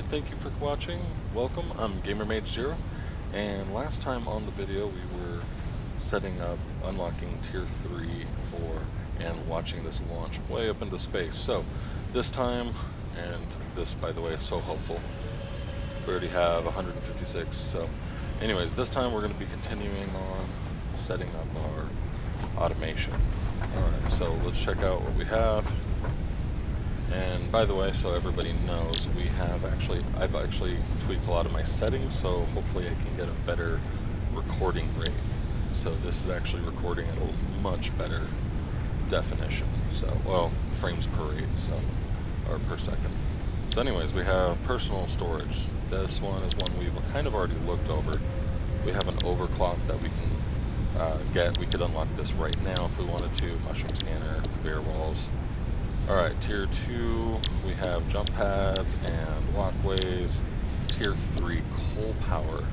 Alright, thank you for watching. Welcome, I'm GamerMage0, and last time on the video we were setting up, unlocking Tier 3, 4, and watching this launch way up into space. So, this time, and this by the way is so helpful, we already have 156, so anyways, this time we're going to be continuing on setting up our automation. Alright, so let's check out what we have. And by the way, so everybody knows, I've actually tweaked a lot of my settings, so hopefully I can get a better recording rate. So this is actually recording at a much better definition. So, well, frames per rate, so, or per second. So anyways, we have personal storage. This one is one we've kind of already looked over. We have an overclock that we can get. We could unlock this right now if we wanted to. Mushroom scanner, conveyor walls. Alright, Tier 2, we have jump pads and walkways. Tier 3, coal power.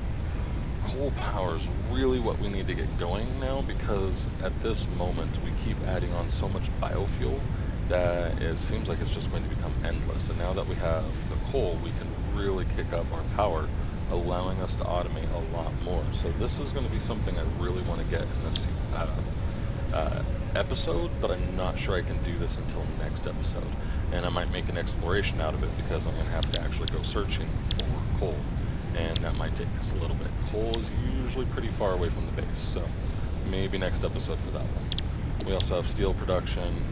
Coal power is really what we need to get going now, because at this moment we keep adding on so much biofuel that it seems like it's just going to become endless. And now that we have the coal, we can really kick up our power, allowing us to automate a lot more. So this is going to be something I really want to get in this episode, but I'm not sure I can do this until next episode. And I might make an exploration out of it, because I'm going to have to actually go searching for coal, and that might take us a little bit. Coal is usually pretty far away from the base, so maybe next episode for that one. We also have steel production.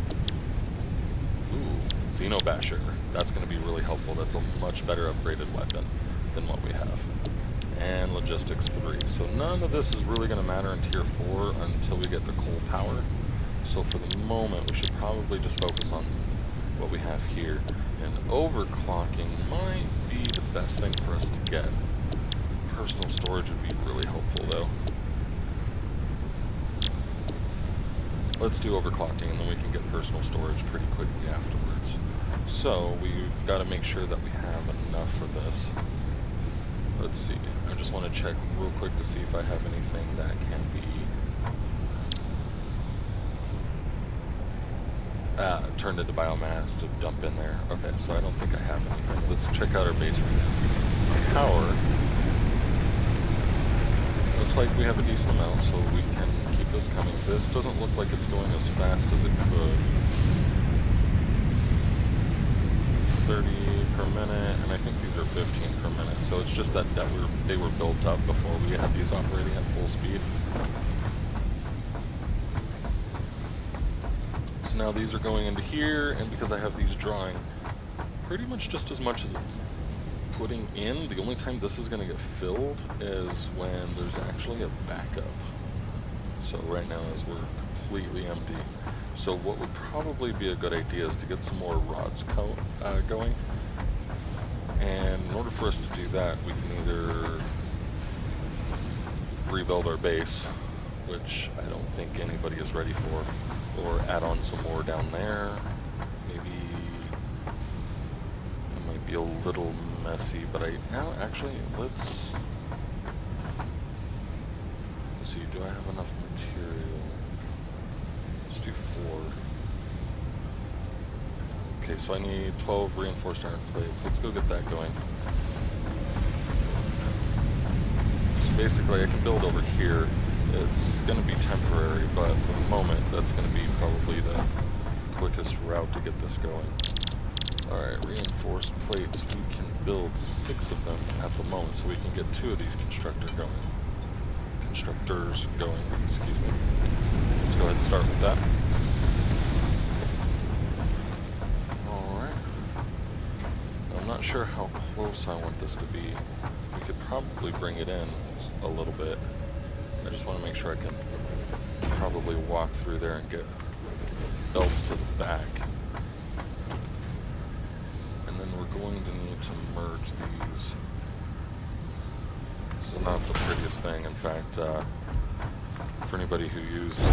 Ooh, Xeno-Basher. That's going to be really helpful. That's a much better upgraded weapon than what we have. And logistics 3. So none of this is really going to matter in Tier 4 until we get the coal power. So for the moment, we should probably just focus on what we have here. And overclocking might be the best thing for us to get. Personal storage would be really helpful though. Let's do overclocking, and then we can get personal storage pretty quickly afterwards. So we've got to make sure that we have enough for this. Let's see. I just want to check real quick to see if I have anything that can be turned into biomass to dump in there. Okay, so I don't think I have anything. Let's check out our base right now. Power. Looks like we have a decent amount, so we can keep this coming. This doesn't look like it's going as fast as it could. 30 per minute, and I think these are 15 per minute. So it's just that they were built up before we had these operating at full speed. So now these are going into here, and because I have these drawing pretty much just as much as it's putting in, the only time this is going to get filled is when there's actually a backup. So right now is we're completely empty. So what would probably be a good idea is to get some more rods going. And in order for us to do that, we can either rebuild our base, which I don't think anybody is ready for, or add on some more down there. Maybe it might be a little messy, but actually, let's see, do I have enough material? Let's do 4. Okay, so I need 12 reinforced iron plates. Let's go get that going. So basically, I can build over here. It's going to be temporary, but for the moment, that's going to be probably the quickest route to get this going. Alright, reinforced plates. We can build 6 of them at the moment, so we can get 2 of these constructors going, excuse me. Let's go ahead and start with that. Alright. I'm not sure how close I want this to be. We could probably bring it in a little bit. I just want to make sure I can probably walk through there and get belts to the back. And then we're going to need to merge these. This is not the prettiest thing. In fact, for anybody who uses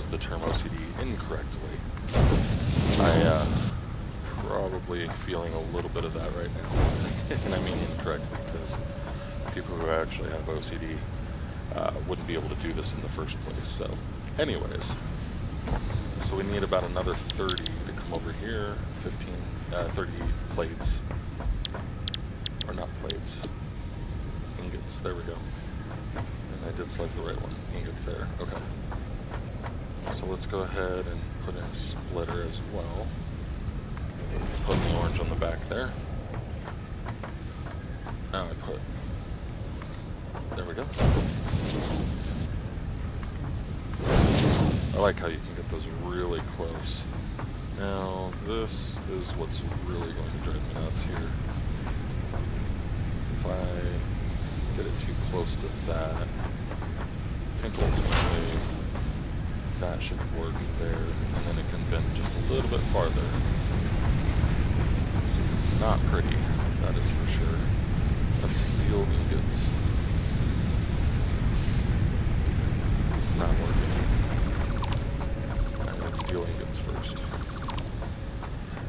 the term OCD incorrectly, probably feeling a little bit of that right now. And I mean incorrectly, because people who actually have OCD wouldn't be able to do this in the first place. So anyways, so we need about another 30 to come over here, 30 plates. Or not plates. Ingots, there we go. And I did select the right one. Ingots there, okay. So let's go ahead and put in a splitter as well. Put the orange on the back there. Now I put, there we go. I like how you can get those really close. Now this is what's really going to drive me nuts here. If I get it too close to that, I think ultimately that should work there, and then it can bend just a little bit farther. It's not pretty, that is for sure. That's steel ingots. It's not working. I need steel ingots first.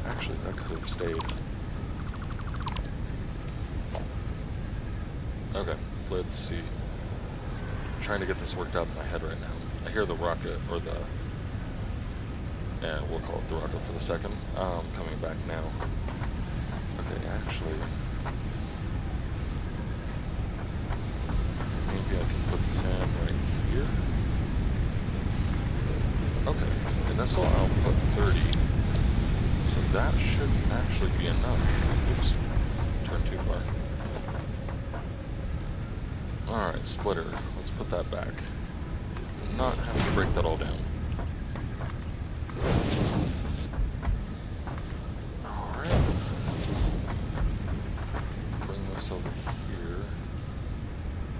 Actually, that could have stayed. Okay, let's see. I'm trying to get this worked out in my head right now. I hear the rocket, or the, yeah, we'll call it the rocket for the second, coming back now. Okay, actually, maybe I can put this in right here. Okay, and this will output 30. So that should actually be enough. Oops, turned too far. Alright, splitter. Let's put that back. Not have to break that all down. Alright. Bring this over here.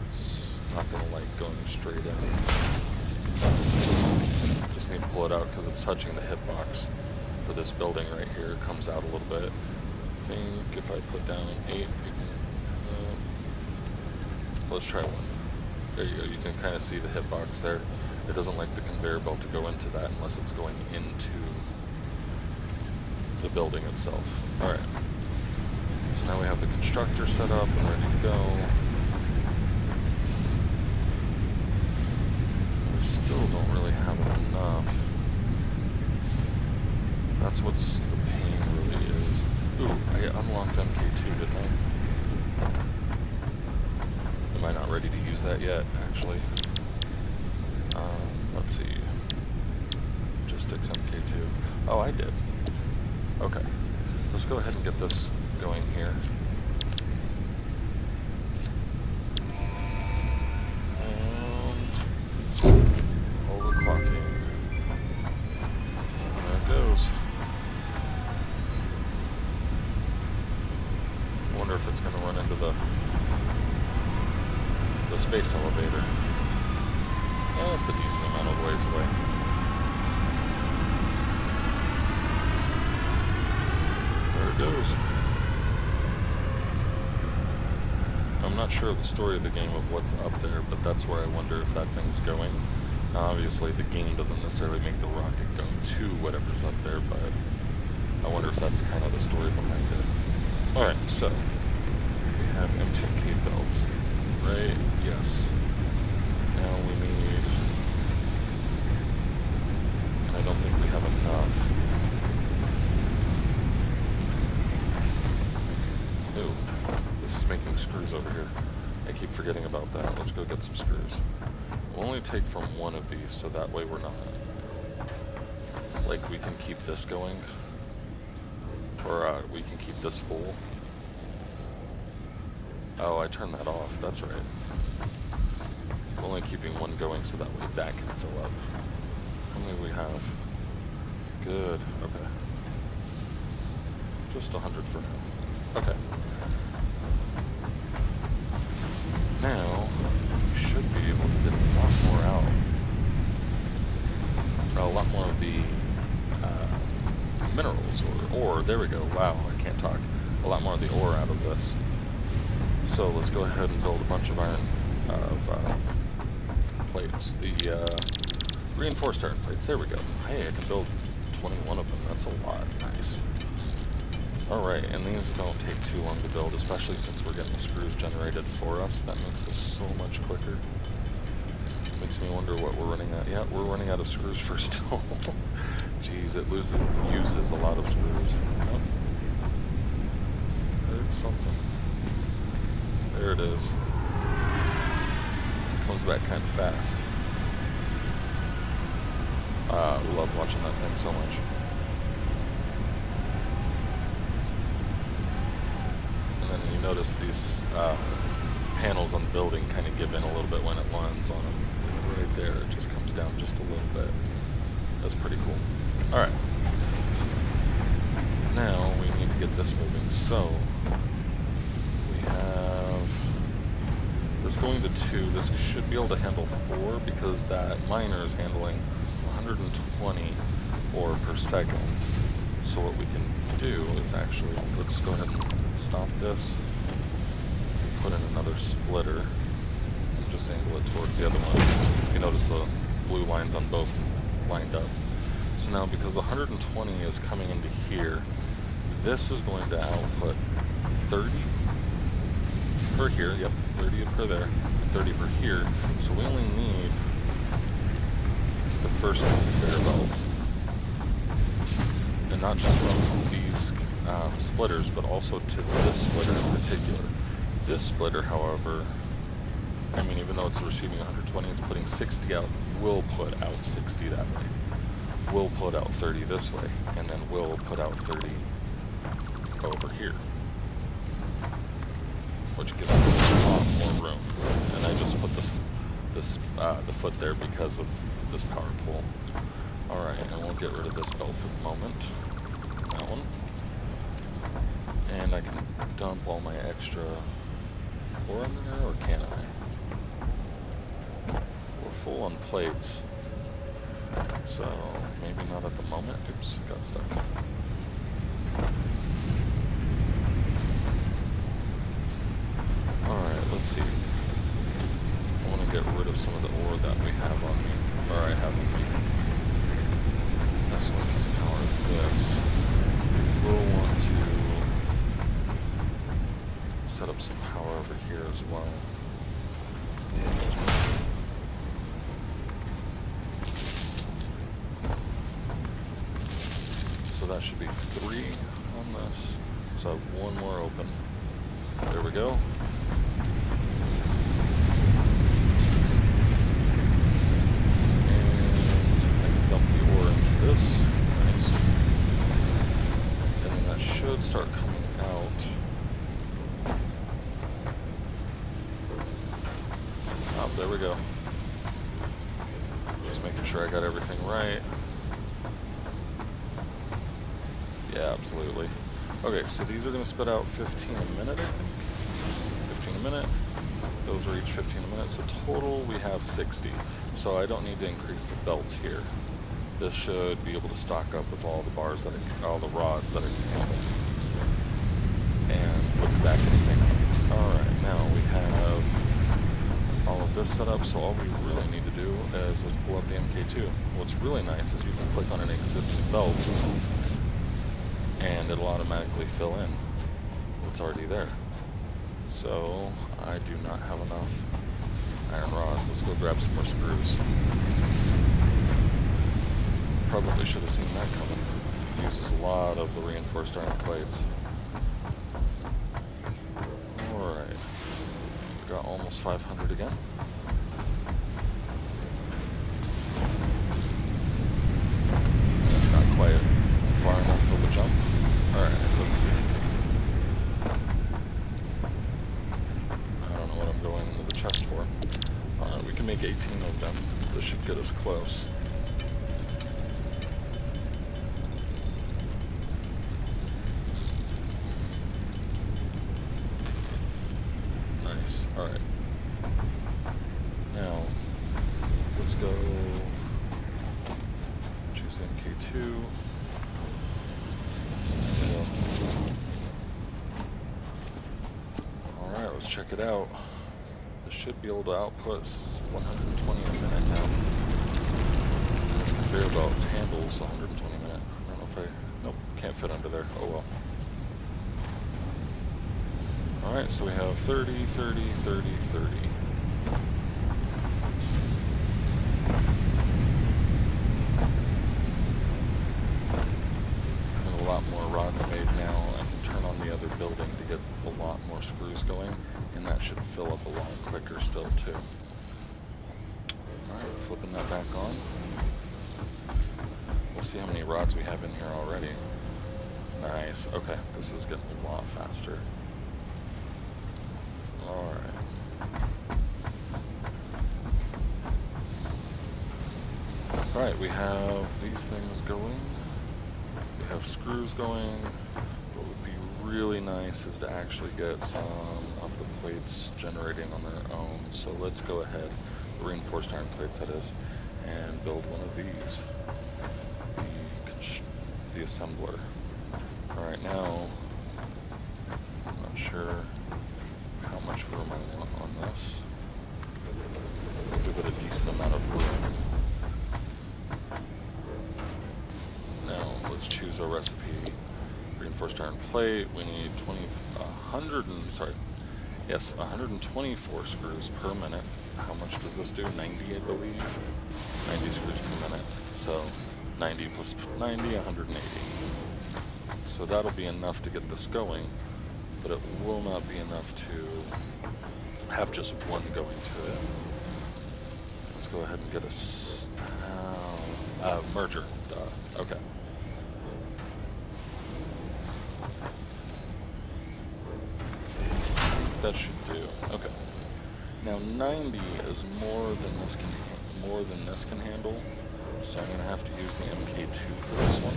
It's not gonna like going straight in. Just need to pull it out because it's touching the hitbox for this building right here. It comes out a little bit. I think if I put down 8, we can, let's try 1. There you go, you can kind of see the hitbox there. It doesn't like the conveyor belt to go into that unless it's going into the building itself. Alright. So now we have the constructor set up and ready to go. We still don't really have enough. That's what's the pain really is. Ooh, I unlocked MK2, didn't I? Am I not ready to use that yet, actually? Let's see. Logistics MK2. Oh, I did. Okay. Let's go ahead and get this going here. And overclocking. There it goes. I wonder if it's going to run into the space elevator. Yeah, it's a decent amount of ways away. There it goes. I'm not sure of the story of the game of what's up there, but that's where I wonder if that thing's going. Now, obviously, the game doesn't necessarily make the rocket go to whatever's up there, but I wonder if that's kind of the story behind it. Alright, so we have MK2 Belts. Right? Yes. Now we need, and I don't think we have enough. Ooh, this is making screws over here. I keep forgetting about that. Let's go get some screws. We'll only take from one of these, so that way we're not, like, we can keep this going, or we can keep this full. Oh, I turned that off, that's right. I'm only keeping one going so that way that can fill up. How many do we have? Good, okay. Just 100 for now. Okay. Now, we should be able to get a lot more out. A lot more of the minerals, or ore, there we go. Wow, I can't talk. A lot more of the ore out of this. So let's go ahead and build a bunch of iron, plates. The reinforced iron plates, there we go. Hey, I can build 21 of them, that's a lot, nice. Alright, and these don't take too long to build, especially since we're getting the screws generated for us. That makes this so much quicker. Makes me wonder what we're running at. Yeah, we're running out of screws for steel. Jeez, it uses a lot of screws. Oh. Heard something. There it is. It comes back kind of fast. Love watching that thing so much. And then you notice these panels on the building kind of give in a little bit when it lands on them. Right there, it just comes down just a little bit. That's pretty cool. Alright. Now we need to get this moving. So we have this going to 2. This should be able to handle 4 because that miner is handling 120 ore per second. So what we can do is actually, let's go ahead and stop this. Put in another splitter. And just angle it towards the other one. If you notice the blue lines on both lined up. So now because the 120 is coming into here, this is going to output 30 per here, yep, 30 per there, 30 per here. So we only need the first conveyor belt. And not just from these splitters, but also to this splitter in particular. This splitter, however, I mean, even though it's receiving 120, it's putting 60 out, will put out 60 that way. Will put out 30 this way, and then will put out 30 over here, which gives us a lot more room. And I just put the foot there because of this power pole. All right, and we'll get rid of this belt for the moment. That one, and I can dump all my extra ore in there, or can I? We're full on plates. So, maybe not at the moment. Oops, got stuck. Alright, let's see. I want to get rid of some of the ore that we have on me. Or I have on me. That's what can power this. We'll want to set up some power over here as well. So that should be 3 on this. So I have 1 more open. There we go. And I can dump the ore into this. Nice. And then that should start coming out. Oh, there we go. Just making sure I got everything right. Yeah, absolutely. Okay, so these are going to spit out 15 a minute, I think. 15 a minute. Those are each 15 a minute. So total, we have 60. So I don't need to increase the belts here. This should be able to stock up with all the bars that all the rods that it can handle. And look back anything. All right, now we have all of this set up. So all we really need to do is let's pull up the MK2. What's really nice is you can click on an existing belt, and it'll automatically fill in what's already there. So I do not have enough iron rods. Let's go grab some more screws. Probably should have seen that coming. Uses a lot of the reinforced iron plates. Alright. Got almost 500 again. That's not quite far enough of a jump. Alright, let's see. I don't know what I'm going into the chest for. Alright, we can make 18 of them. This should get us close. Nice. Alright. Now, let's go choose MK2. Alright, let's check it out. This should be able to output 120 a minute now. This conveyor belt handles 120 a minute. I don't know if I... Nope, can't fit under there. Oh well. Alright, so we have 30, 30, 30, 30. lot more screws going, and that should fill up a lot quicker still too. Alright, flipping that back on. We'll see how many rods we have in here already. Nice, okay, this is getting a lot faster. Alright. Alright, we have these things going. We have screws going. What would be really nice is to actually get some of the plates generating on their own. So let's go ahead, the reinforced iron plates that is, and build one of these. The assembler. Alright, now, I'm not sure how much room I want on this. Give it a decent amount of room. Now, let's choose our recipe. Reinforced iron plate, we need 124 screws per minute. How much does this do? 90, I believe? 90 screws per minute. So, 90 plus 90, 180. So that'll be enough to get this going, but it will not be enough to have just one going to it. Let's go ahead and get a merger. Okay. That should do. Okay. Now 90 is more than this can handle, so I'm gonna have to use the MK2 for this one.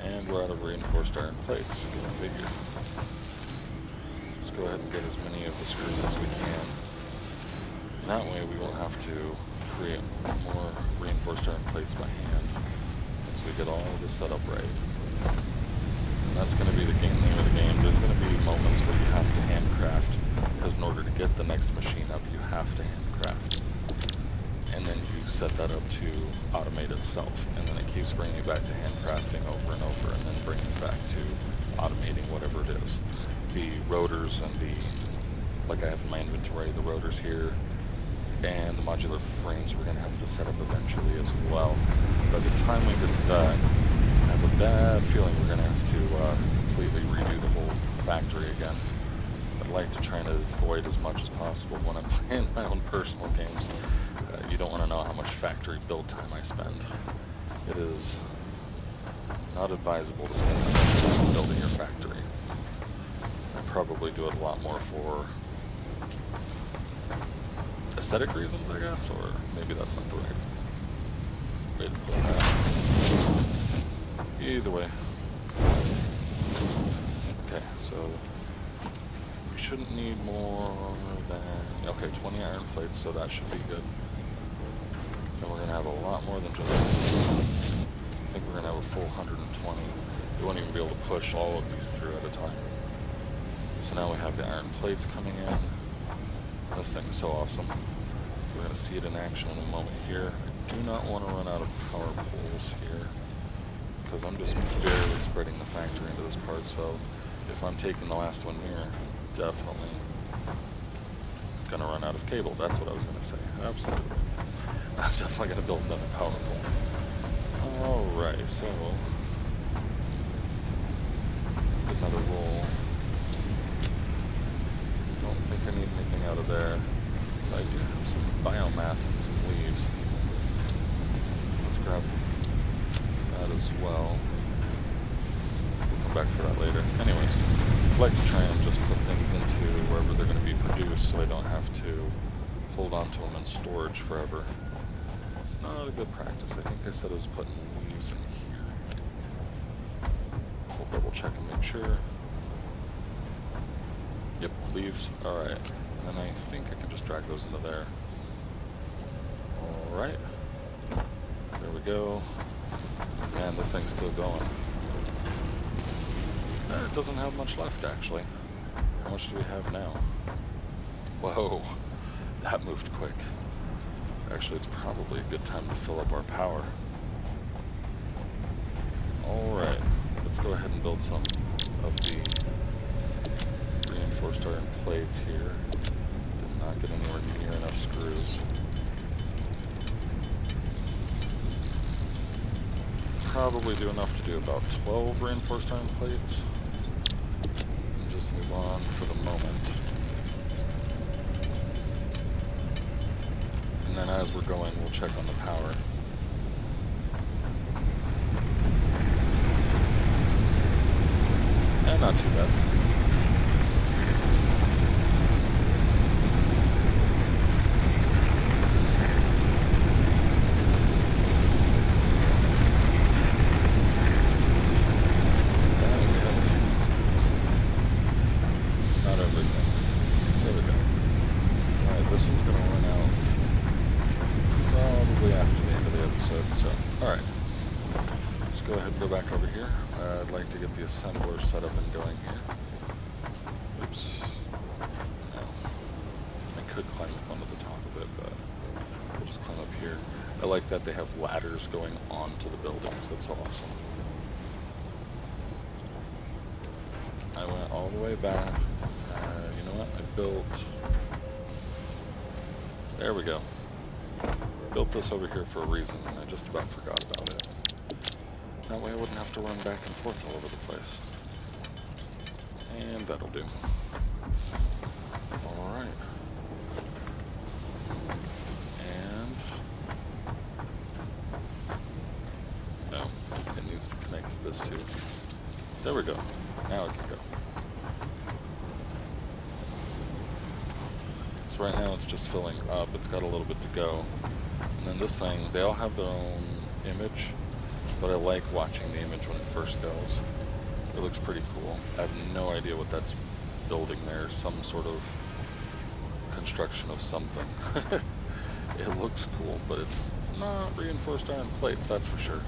And we're out of reinforced iron plates. Go figure. Let's go ahead and get as many of the screws as we can. And that way we won't have to create more reinforced iron plates by hand once we get all this set up right. And that's going to be the name of the game. There's going to be moments where you have to handcraft, because in order to get the next machine up, you have to handcraft. And then you set that up to automate itself, and then it keeps bringing you back to handcrafting over and over, and then bringing you back to automating whatever it is. The rotors and like I have in my inventory, the rotors here, and the modular frames we're going to have to set up eventually as well. By the time we get to that, I have a bad feeling we're going to have to completely redo the whole factory again. I'd like to try and avoid as much as possible when I'm playing my own personal games. You don't want to know how much factory build time I spend. It is not advisable to spend that much time building your factory. I probably do it a lot more for aesthetic reasons, I guess, or maybe that's not the right way to put that. Either way. Okay, so we shouldn't need more than, okay, 20 iron plates, so that should be good. And we're going to have a lot more than just, I think we're going to have a full 120. We won't even be able to push all of these through at a time. So now we have the iron plates coming in. This thing is so awesome. We're going to see it in action in a moment here. I do not want to run out of power poles here, because I'm just barely spreading the factory into this part, so if I'm taking the last one here, definitely going to run out of cable. That's what I was going to say. Absolutely. I'm definitely going to build another power pole. Alright, so another roll. Don't think I need anything out of there. But I do have some biomass and some leaves. Let's grab that as well. We'll come back for that later. Anyways, I'd like to try and just put things into wherever they're going to be produced so I don't have to hold on to them in storage forever. It's not a good practice. I think I said I was putting leaves in here. We'll double check and make sure. Yep, leaves. Alright. And then I think I can just drag those into there. Alright. There we go. Man, this thing's still going. It doesn't have much left, actually. How much do we have now? Whoa. That moved quick. Actually, it's probably a good time to fill up our power. Alright. Let's go ahead and build some of the reinforced iron plates here. Did not get anywhere near enough screws. probably do enough to do about 12 reinforced iron plates. And just move on for the moment. And then as we're going, we'll check on the power. And not too bad. Assembler set up and going here. Oops. No. I could climb up onto the top of it, but I'll just climb up here. I like that they have ladders going onto the buildings. That's awesome. I went all the way back. You know what? I built... There we go. Built this over here for a reason, and I just about forgot about it. That way I wouldn't have to run back and forth all over the place. And that'll do. Alright. And... no, it needs to connect to this too. There we go. Now it can go. So right now it's just filling up. It's got a little bit to go. And then this thing, they all have their own image. But I like watching the image when it first goes. It looks pretty cool. I have no idea what that's building there. Some sort of construction of something. It looks cool, but it's not reinforced iron plates, that's for sure.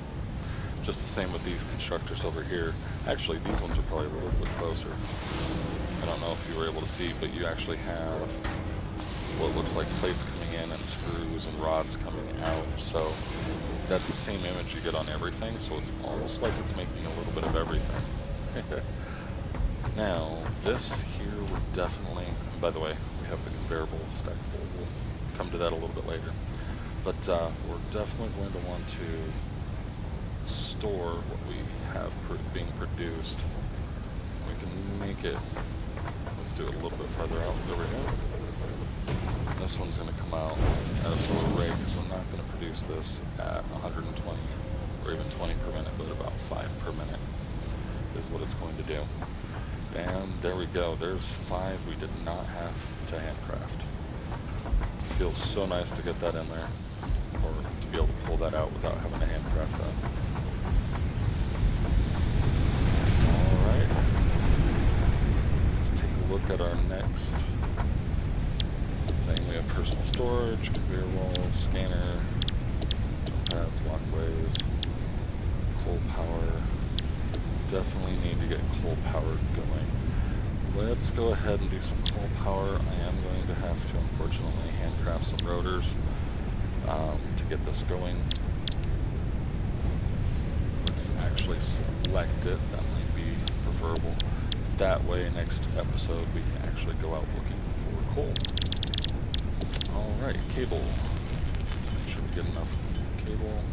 Just the same with these constructors over here. Actually, these ones are probably a little bit closer. I don't know if you were able to see, but you actually have what looks like plates coming in and screws and rods coming out. So that's the same image you get on everything, so it's almost like it's making a little bit of everything. Now, this here would definitely, and by the way, we have the conveyor stackable. We'll come to that a little bit later. But we're definitely going to want to store what we have being produced. We can make it, let's do it a little bit further out. There we go. This one's going to come out at a slower rate because we're not going to produce this at 120 or even 20 per minute, but about 5 per minute is what it's going to do. And there we go. There's 5 we did not have to handcraft. Feels so nice to get that in there, or to be able to pull that out without having to handcraft that. Alright. Let's take a look at our next thing. We have personal storage, conveyor walls, scanner, paths, walkways, coal power. Definitely need to get coal power going. Let's go ahead and do some coal power. I am going to have to, unfortunately, handcraft some rotors to get this going. Let's actually select it. That might be preferable. That way, next episode, we can actually go out looking for coal. Alright, cable. Let's make sure we get enough cable.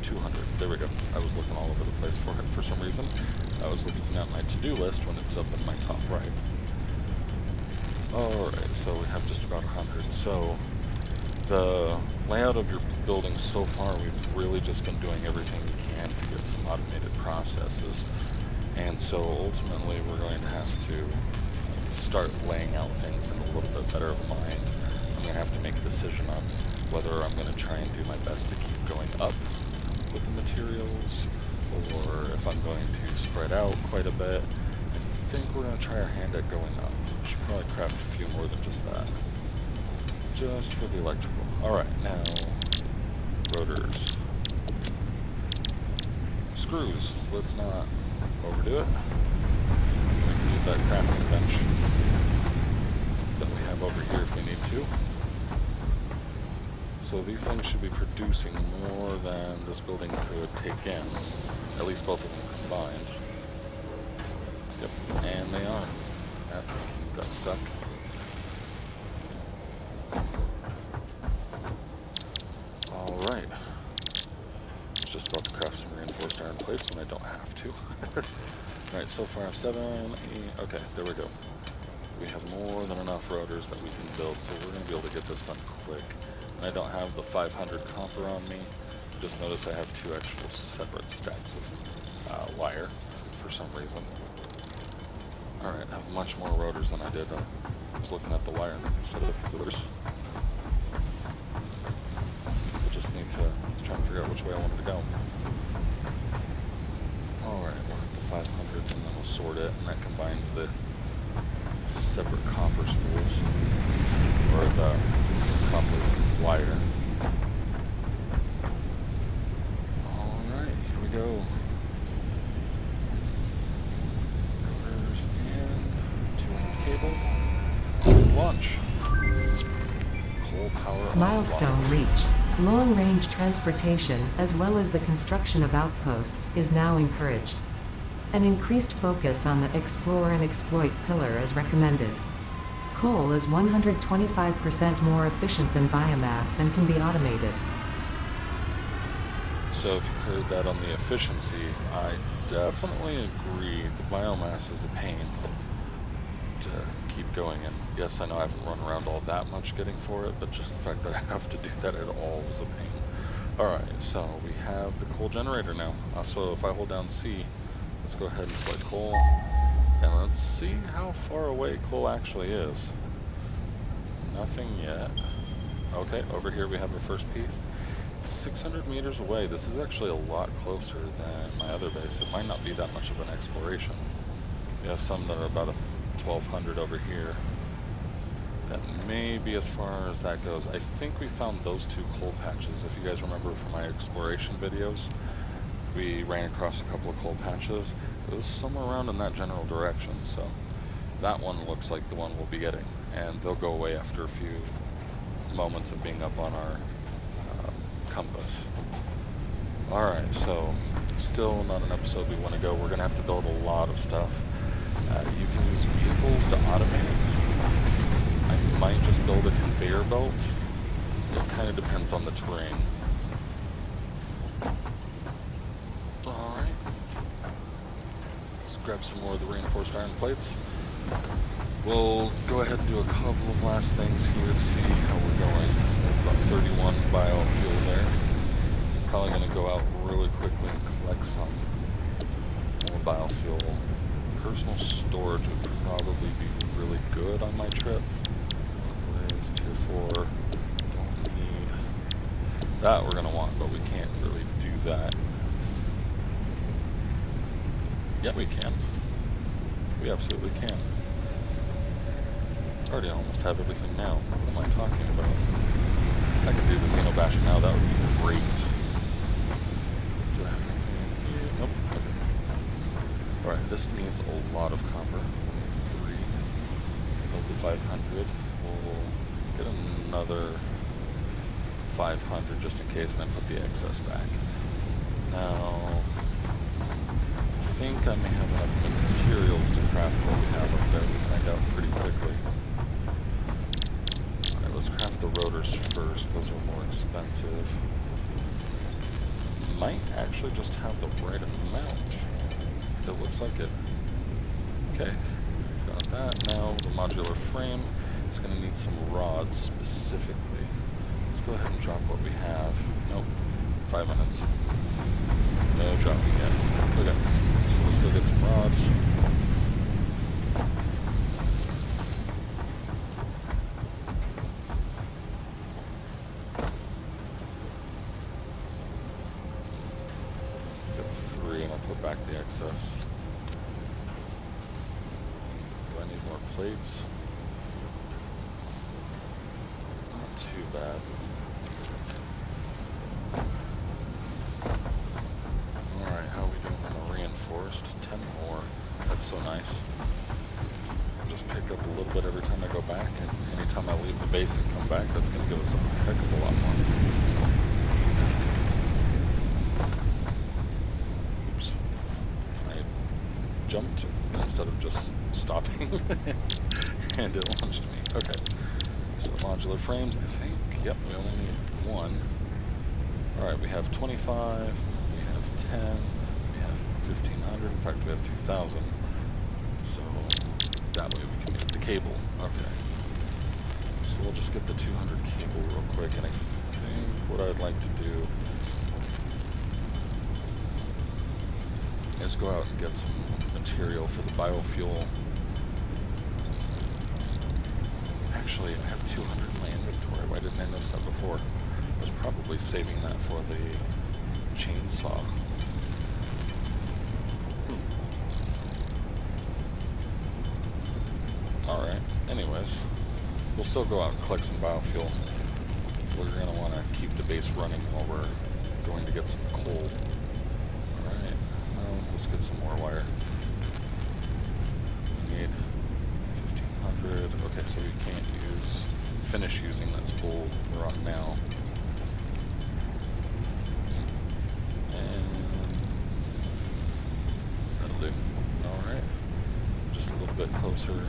200. There we go. I was looking all over the place for it for some reason. I was looking at my to-do list when it's up in my top right. Alright, so we have just about 100. So the layout of your building so far, we've really just been doing everything we can to get some automated processes. And so ultimately we're going to have to start laying out things in a little bit better of mind. I'm going to have to make a decision on whether I'm going to try and do my best to keep going up with the materials, or if I'm going to spread out quite a bit. I think we're going to try our hand at going up. We should probably craft a few more than just that. Just for the electrical. Alright, now, rotors. Screws. Let's not overdo it. We can use that crafting bench that we have over here if we need to. So these things should be producing more than this building could take in. At least both of them combined. Yep, and they are. That got stuck. Alright. just about to craft some reinforced iron plates when I don't have to. Alright, so far I have 7, 8, okay, there we go. We have more than enough rotors that we can build, so we're going to be able to get this done quick. And I don't have the 500 copper on me. Just notice I have 2 actual separate stacks of wire for some reason. Alright, I have much more rotors than I did. I was looking at the wire instead of the rotors. I just need to try and figure out which way I wanted to go. Alright, we'll hit the 500 and then we'll sort it, and that combines the separate copper spools, or the copper wire. Alright, here we go. Rotors and 200 cable. Launch. Coal power Milestone reached. Long-range transportation, as well as the construction of outposts, is now encouraged. An increased focus on the explore and exploit pillar is recommended. Coal is 125% more efficient than biomass and can be automated. So if you heard that on the efficiency, I definitely agree. The biomass is a pain to keep going, and yes, I know I haven't run around all that much getting for it, but just the fact that I have to do that at all is a pain. Alright, so we have the coal generator now. So if I hold down C, let's go ahead and select coal, and let's see how far away coal actually is. Nothing yet. Okay, over here we have our first piece. 600 meters away. This is actually a lot closer than my other base. It might not be that much of an exploration. We have some that are about 1,200 over here. That may be as far as that goes. I think we found those 2 coal patches. If you guys remember from my exploration videos, we ran across a couple of coal patches. It was somewhere around in that general direction, so that one looks like the one we'll be getting, and they'll go away after a few moments of being up on our compass. Alright, so still not an episode we want to go. We're going to have to build a lot of stuff. You can use vehicles to automate. I might just build a conveyor belt. It kind of depends on the terrain. Alright. Let's grab some more of the reinforced iron plates. We'll go ahead and do a couple of last things here to see how we're going. About 31 biofuel there. Probably going to go out really quickly and collect some more biofuel. Personal storage would probably be really good on my trip. Blaze, tier 4. Don't need that. We're going to want, but we can't really do that. Yeah, we can. We absolutely can. Already almost have everything now. What am I talking about? I could do the Xeno-Basher now. That would be great. Do I have anything here? Nope. Okay. Alright, this needs a lot of copper. 3. Build the 500. We'll get another 500 just in case, and then put the excess back. Now, I think I may have enough materials to craft what we have up there. We'll find out pretty quickly. Alright, let's craft the rotors first. Those are more expensive. Might actually just have the right amount. It looks like it. Okay, we've got that. Now the modular frame is going to need some rods specifically. Let's go ahead and drop what we have. Nope, 5 minutes. No dropping yet. Okay, so let's go get some rods. Back the excess. Do I need more plates? Not too bad. Alright, how are we doing on the reinforced? 10 more. That's so nice. I'll just pick up a little bit every time I go back, and anytime I leave the base and come back, that's going to give us a heck of a lot more. Jumped instead of just stopping and it launched me. Okay, so modular frames, I think, yep, we only need 1. Alright, we have 25, 10, we have 1500, in fact we have 2000. So that way we can make the cable. Okay. So we'll just get the 200 cable real quick, and I think what I'd like to do is go out and get some material for the biofuel. Actually, I have 200 in my inventory. Why didn't I notice that before? I was probably saving that for the chainsaw. Alright, anyways, we'll still go out and collect some biofuel. We're going to want to keep the base running while we're going to get some coal. Alright, let's get some more wire. We need 1500. Okay, so we can't finish using that spool we're on now. And that'll do. Alright, just a little bit closer.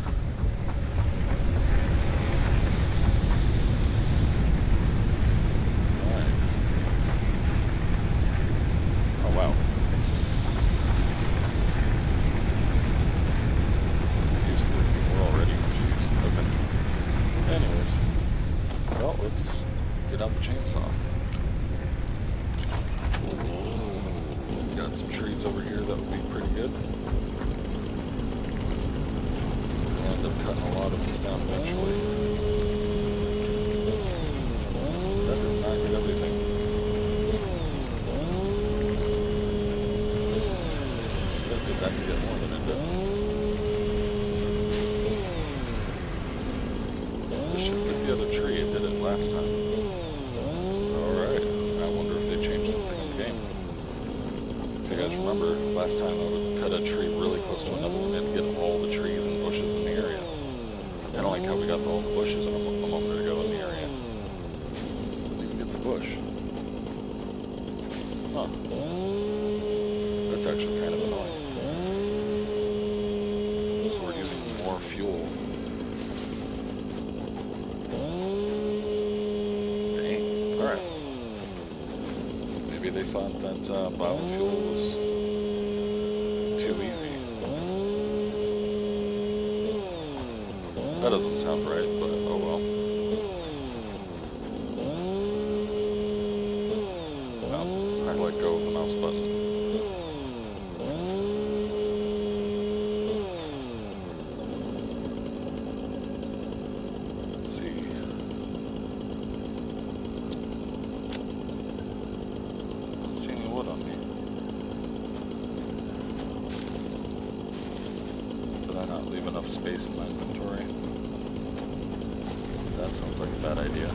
Some trees over here that would be pretty good. We'll end up cutting a lot of this down eventually. That did not get everything. Expected that to get more than it did. This should get the other tree. It did it last time. Alright, I wonder if they changed something in the game. If you guys remember, last time I would cut a tree really close to another one and get all the trees and bushes in the area. I don't like how we got all the bushes a moment ago in the area. Didn't even get the bush. Huh. That's actually kind of annoying. So we're using more fuel. Dang. Alright. Maybe they thought that biofuel was too easy. That doesn't sound right, but oh well. Well, I let go of the mouse button. Let's see. I don't see any wood on me. Did I not leave enough space in my inventory? That sounds like a bad idea.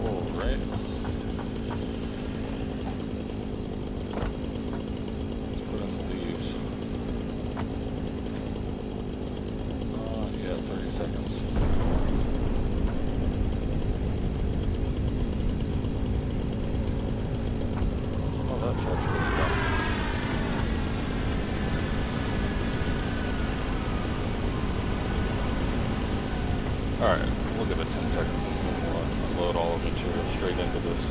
Alright. Let's put in the leaves. Yeah, 30 seconds. Oh, that felt really well. Alright, we'll give it 10 seconds and we'll unload all the material straight into this.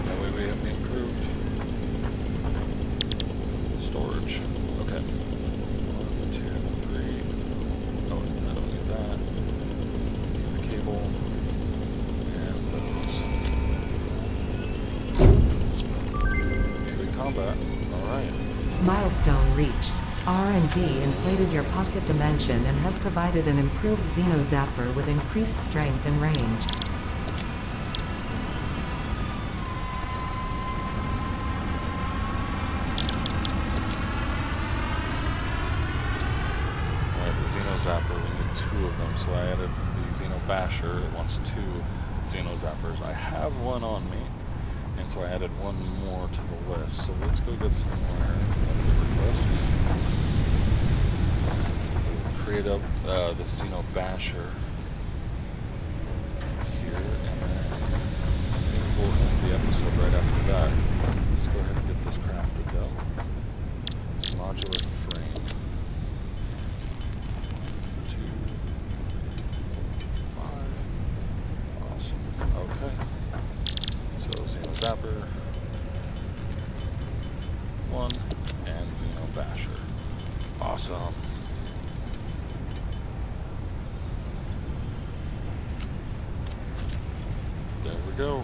That way we have the improved storage. Okay. 1, 2, 3. Oh, I don't need that. Need the cable. And those. Daily combat. Alright. Milestone reached. R&D inflated your pocket dimension and have provided an improved Xeno-Zapper with increased strength and range. Alright, the Xeno-Zapper, we need 2 of them, so I added the Xeno-Basher. It wants 2 Xeno-Zappers. I have one on me, and so I added one more to the list. So let's go get some more requests. Create up the Xeno-Basher here, and then maybe we'll end the episode right after that. Let's go ahead and get this crafted though. It's modular frame. 2 go.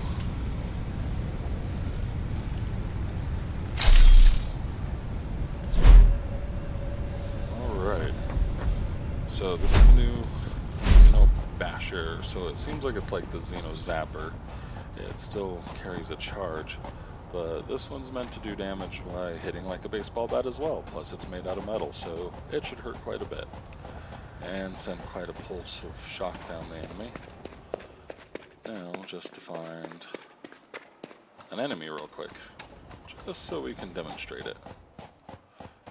Alright. So this is the new Xeno-Basher. So it seems like it's like the Xeno-Zapper. It still carries a charge, but this one's meant to do damage by hitting like a baseball bat as well. Plus it's made out of metal, so it should hurt quite a bit. And send quite a pulse of shock down the enemy. Now, just to find an enemy real quick, just so we can demonstrate it.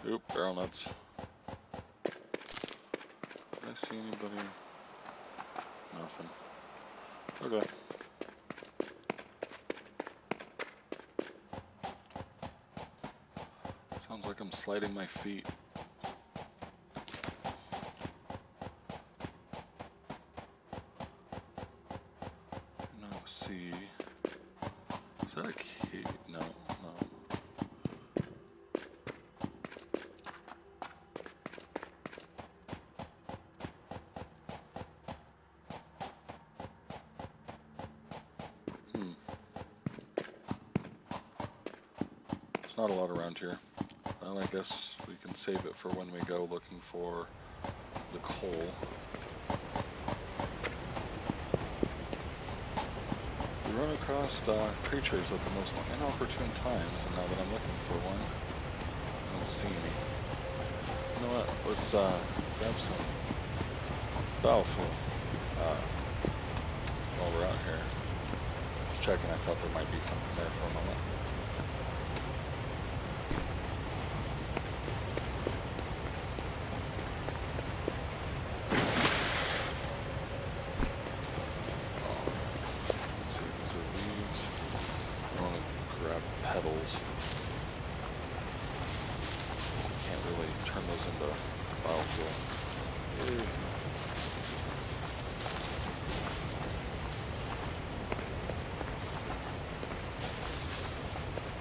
Oop, barrel nuts. Did I see anybody? Nothing. Okay. Sounds like I'm sliding my feet. See, is that a key? No, no. There's not a lot around here. Well, I guess we can save it for when we go looking for the coal. Run across creatures at the most inopportune times, and now that I'm looking for one, they don't see me. You know what? Let's grab some battlefuel while we're out here. Just checking. I thought there might be something there for a moment. Pedals. Can't really turn those into biofuel.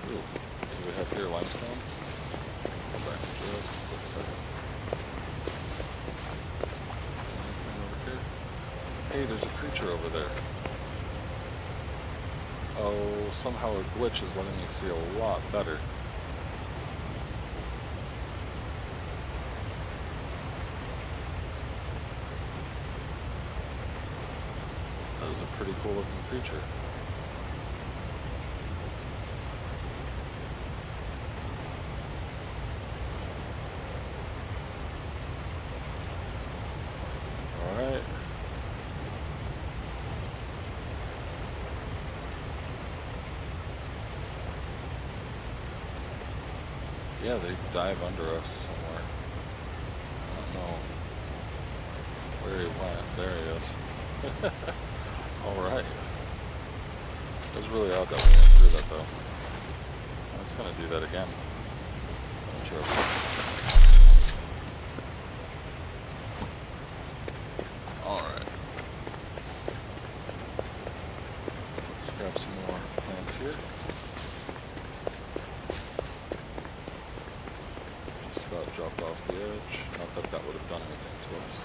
Ooh, do we have here limestone? Go back just a quick second. Anything over here? Hey, there's a creature over there. Oh, somehow a glitch is letting me see a lot better. That is a pretty cool looking creature. Alright. Yeah, they dive under us somewhere. I don't know where he went. There he is. Alright. It was really odd that we went through that though. I was gonna do that again. Alright. Let's grab some more plants here. Dropped off the edge. Not that that would have done anything to us.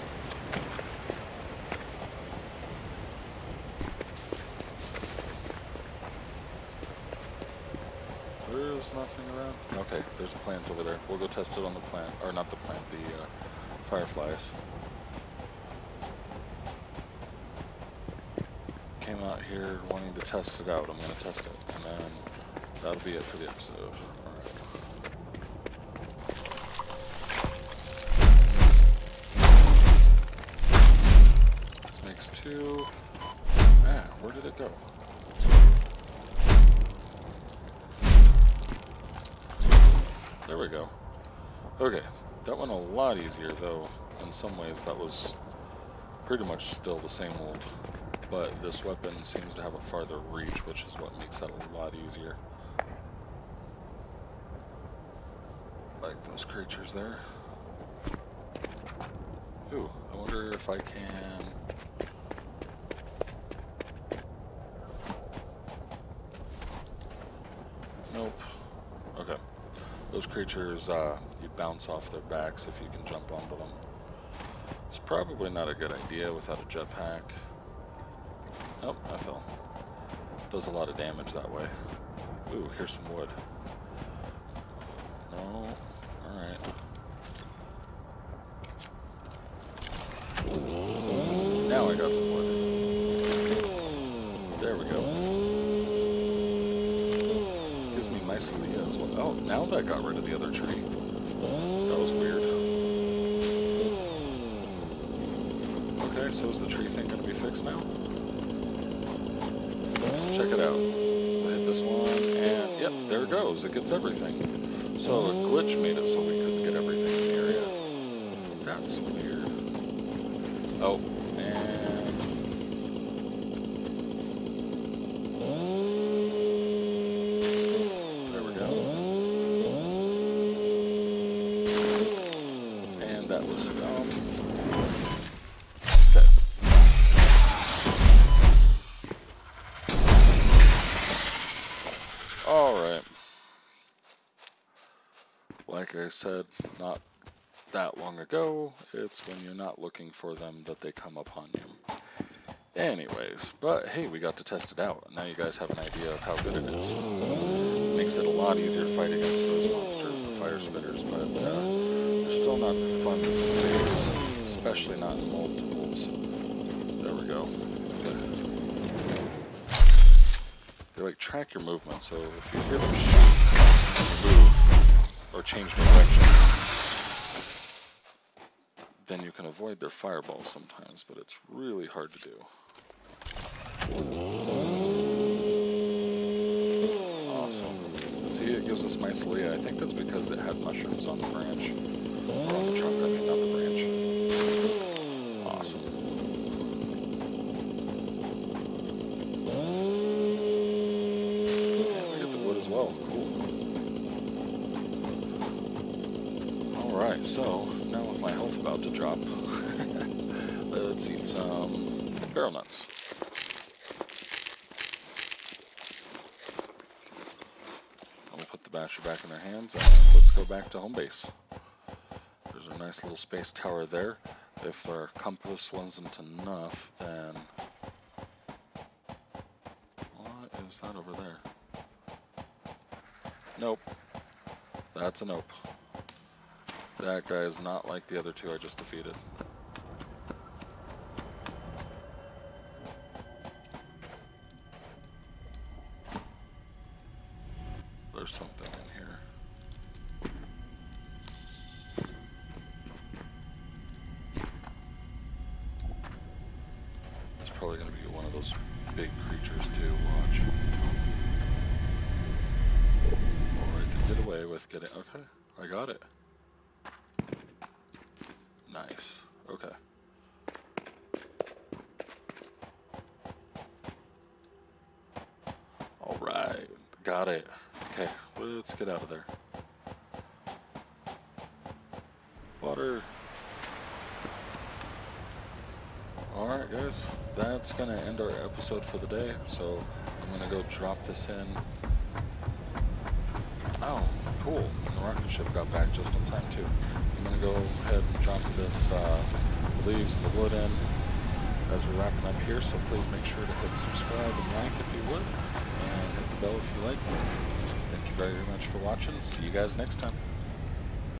There's nothing around. Okay, there's a plant over there. We'll go test it on the plant, or not the plant, the fireflies. Came out here wanting to test it out. I'm going to test it, and then that'll be it for the episode. Two. Ah, where did it go? There we go. Okay, that went a lot easier though. In some ways that was pretty much still the same old, but this weapon seems to have a farther reach, which is what makes that a lot easier. Like those creatures there. Ooh, I wonder if I can... Nope. Okay. Those creatures, you bounce off their backs if you can jump onto them. It's probably not a good idea without a jetpack. Oh, I fell. Does a lot of damage that way. Ooh, here's some wood. No. Alright. Now I got some wood. There we go. Gives me nice ideas. Oh, now that got rid of the other tree. That was weird. Okay, so is the tree thing going to be fixed now? Let's check it out. We'll hit this one, and yep, there it goes. It gets everything. So a glitch made it so we couldn't get everything in the area. That's weird. Oh, and there we go. And that was dumb. Okay. Alright. Like I said, not that long ago, it's when you're not looking for them that they come upon you. Anyways, but hey, we got to test it out. Now you guys have an idea of how good it is. Makes it a lot easier to fight against those monsters, the fire spitters, but they're still not fun to face, especially not in multiples. There we go. They like track your movement, so if you hear them shoot, move, or change direction, then you can avoid their fireballs sometimes, but it's really hard to do. Awesome. See, it gives us mycelia. I think that's because it had mushrooms on the branch. Or on the trunk, I mean, not the branch. Awesome. And we get the wood as well. Cool. Alright, so now with my health about to drop, let's eat some barrel nuts. I'll put the basher back in their hands and let's go back to home base. There's a nice little space tower there. If our compass wasn't enough, then what is that over there? Nope. That's a nope. That guy is not like the other two I just defeated. There's something in here. It's probably going to be one of those big creatures too, watch. Or I can get away with getting... Okay, I got it. Nice. Okay. Alright. Got it. Okay, let's get out of there. Water. Alright guys, that's gonna end our episode for the day, so I'm gonna go drop this in. Oh, cool. The rocket ship got back just in time too. I'm gonna go ahead and drop this leaves, the wood in as we're wrapping up here, so please make sure to hit subscribe and like if you would, and hit the bell if you like. Thank you very much for watching. See you guys next time.